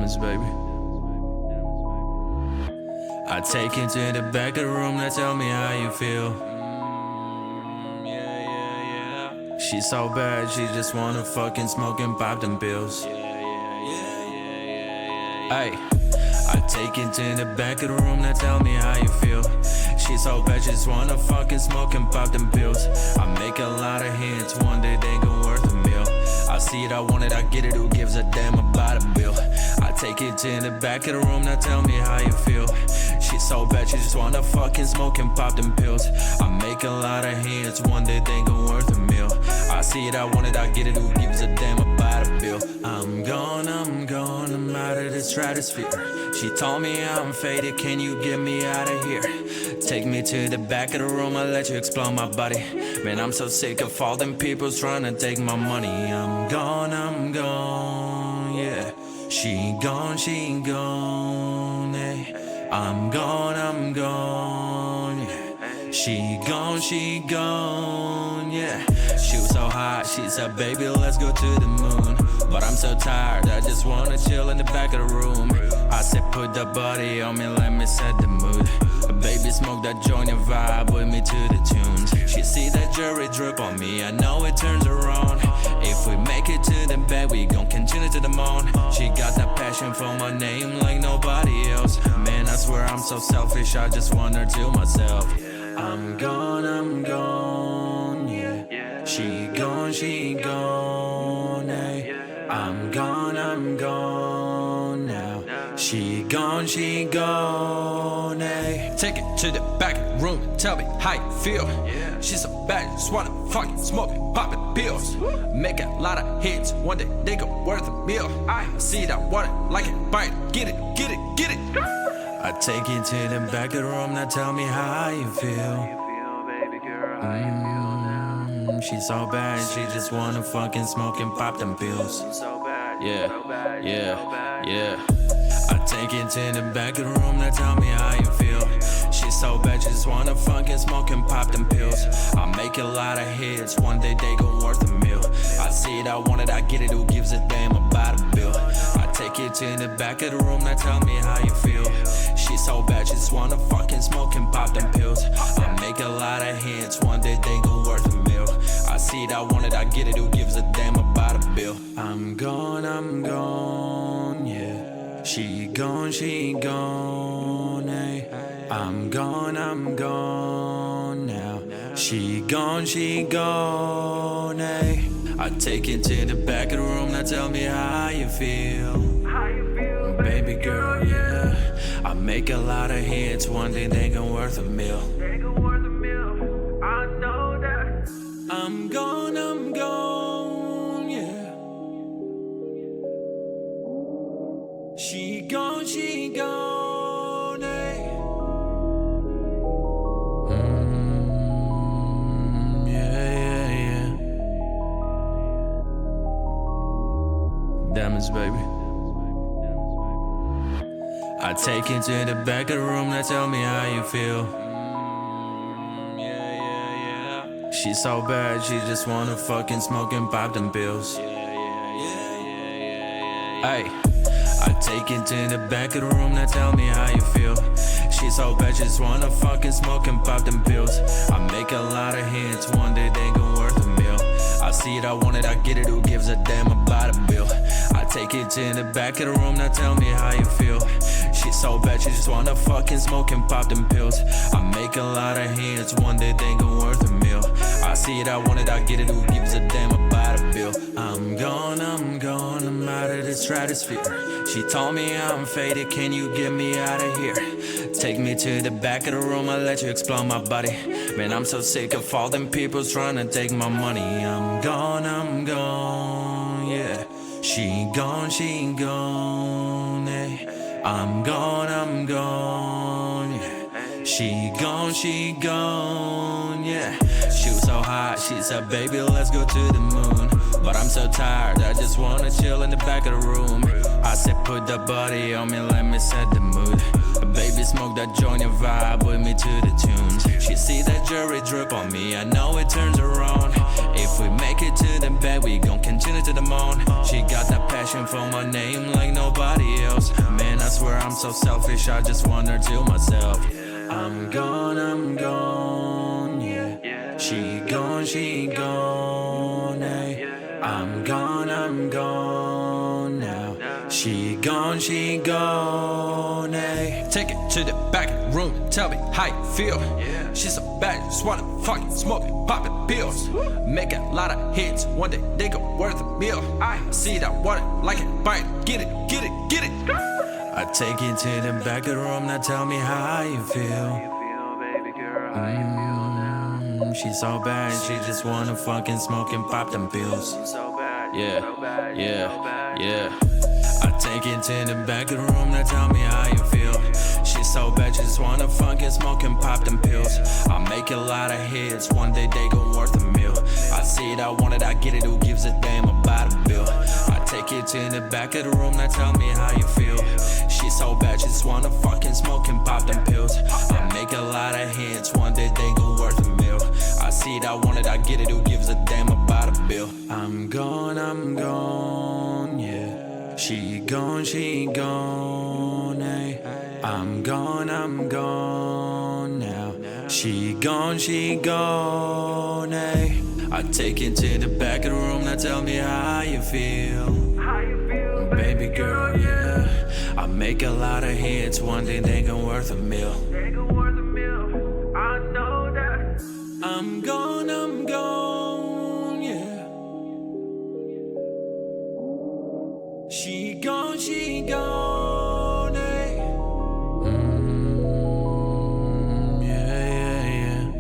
Diamonds, baby. I take you to the back of the room, now tell me how you feel. Yeah. She's so bad, she just wanna fucking smoke and pop them pills. Ay, I take you to the back of the room, now tell me how you feel. She's so bad, she just wanna fucking smoke and pop them pills. I make a lot of hits, one day they gon' worth a meal. I see it, I want it, I get it, who gives a damn about a bill? I take it to the back of the room, now tell me how you feel. She's so bad, she just wanna fucking smoke and pop them pills. I make a lot of hits, one day they gon' worth a meal. I see it, I want it, I get it, who gives a damn about a bill? I'm gone, I'm out of the stratosphere. She told me I'm faded, can you get me out of here? Take me to the back of the room, I'll let you explode my body. Man, I'm so sick of all them people trying to take my money. I'm gone, yeah. She gone, eh. I'm gone, yeah. She gone, yeah. She was so hot, she said, baby, let's go to the moon. But I'm so tired, I just wanna chill in the back of the room. I said, put the body on me, let me set the mood. Baby, smoke that joint and vibe with me to the tunes. She see that jewelry drip on me, I know it turns her on. If we make it to the bed, we gon' continue to the moon. She got that passion for my name like nobody else. Man, I swear I'm so selfish, I just want her to myself. I'm gone, yeah. She gone, eh. I'm gone now. She gone, eh. Take it to the back of the room and tell me how you feel. She's so bad, just wanna fucking smoke and pop it pills. Make a lot of hits, one day they go worth a meal. I see that water, like it, bite, get it. I take you to the back of the room, now tell me how you feel. She's so bad, she just wanna fucking smoke and pop them pills. Yeah. I take it to the back of the room, now tell me how you feel. She's so bad, she just wanna fucking smoke and pop them pills. I make a lot of hits, one day they gon' worth a meal. I see it, I want it, I get it, who gives a damn about a bill? I take it to the back of the room, now tell me how you feel. She's so bad, she just wanna fucking smoke and pop them pills. I make a lot of hits, one day they gon' worth a meal. I see it, I want it, I get it, who gives a damn about a bill? I'm gone, yeah. She gone, eh. I'm gone now. She gone, eh. I take it to the back of the room, now tell me how you feel. Baby girl, yeah. I make a lot of hits, one day they gon' worth a meal. I know that. I'm gone, yeah. She gone, eh. Yeah. Diamonds, baby. I take you to the back of the room, now tell me how you feel. Yeah. She's so bad, she just wanna fucking smoke and pop them pills. Ay, I take you to the back of the room, now tell me how you feel. She's so bad, she just wanna fucking smoke and pop them pills. I make a lot of hits, one day they gon' worth a meal. I see it, I want it, I get it, who gives a damn about a bill? I take it to the back of the room, now tell me how you feel. She's so bad, she just wanna fucking smoke and pop them pills. I make a lot of hits, one day they gon' worth a meal. I see it, I want it, I get it, who gives a damn about a bill? I'm gone, I'm out of the stratosphere. She told me I'm faded, can you get me out of here? Take me to the back of the room, I'll let you explode my body. Man, I'm so sick of all them people trying to take my money. I'm gone, yeah. She gone, eh. I'm gone, yeah. She gone, yeah. She was so hot, she said, baby, let's go to the moon. But I'm so tired, I just wanna chill in the back of the room. I said, put the body on me, let me set the mood. Baby, smoke that joint and vibe with me to the tunes. She see that jewelry drip on me, I know it turns her on. If we make it to the bed, we gon' continue to the moon. She got that passion passion for my name like nobody else. Man, I swear I'm so selfish, I just want her to myself. I'm gone, yeah. She gone, hey. I'm gone now. She gone, hey. Take it to the back of the room, tell me how you feel. She's so bad, just wanna fucking smoke it, poppin' pills. Make a lot of hits, one day they go worth a meal. I see that water, like it, bite it, get it. I take it to the back of the room, now tell me how you feel. She's so bad, she just wanna fucking smoke and pop them pills. Yeah. I take it to the back of the room, now tell me how you feel. She's so bad, she just wanna fucking smoke and pop them pills. I make a lot of hits, one day they gon' worth a meal. I see it, I want it, I get it, who gives a damn about a bill? I take it to the back of the room, now tell me how you feel. She's so bad, she just wanna fucking smoke and pop them pills. I make a lot of hits, one day they gon' worth a meal. I see it, I want it, I get it, who gives a damn about a bill? I'm gone, yeah. She gone, hey. I'm gone now. She gone, hey. I take it to the back of the room, now tell me how you feel. Baby girl, yeah. I make a lot of hits, one day they gon' worth a meal. I know that. I'm gone, yeah. She gone, hey. Yeah.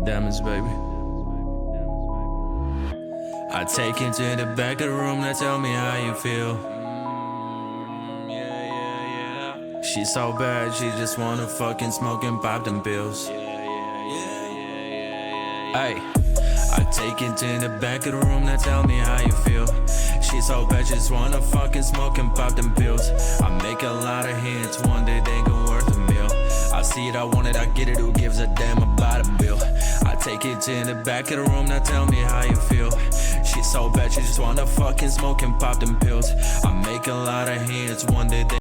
Diamonds, baby. I take it to the back of the room, now tell me how you feel. Yeah. She's so bad, she just wanna fucking smoke and pop them pills. Ay, I take it to the back of the room, now tell me how you feel. She's so bad, she just wanna fucking smoke and pop them pills. I make a lot of hits, one day they gon' worth a meal. I see it, I want it, I get it, who gives a damn about a bill? I take it to the back of the room, now tell me how you feel. She's so bad, she just wanna fucking smoke and pop them pills. I make a lot of hits, one day they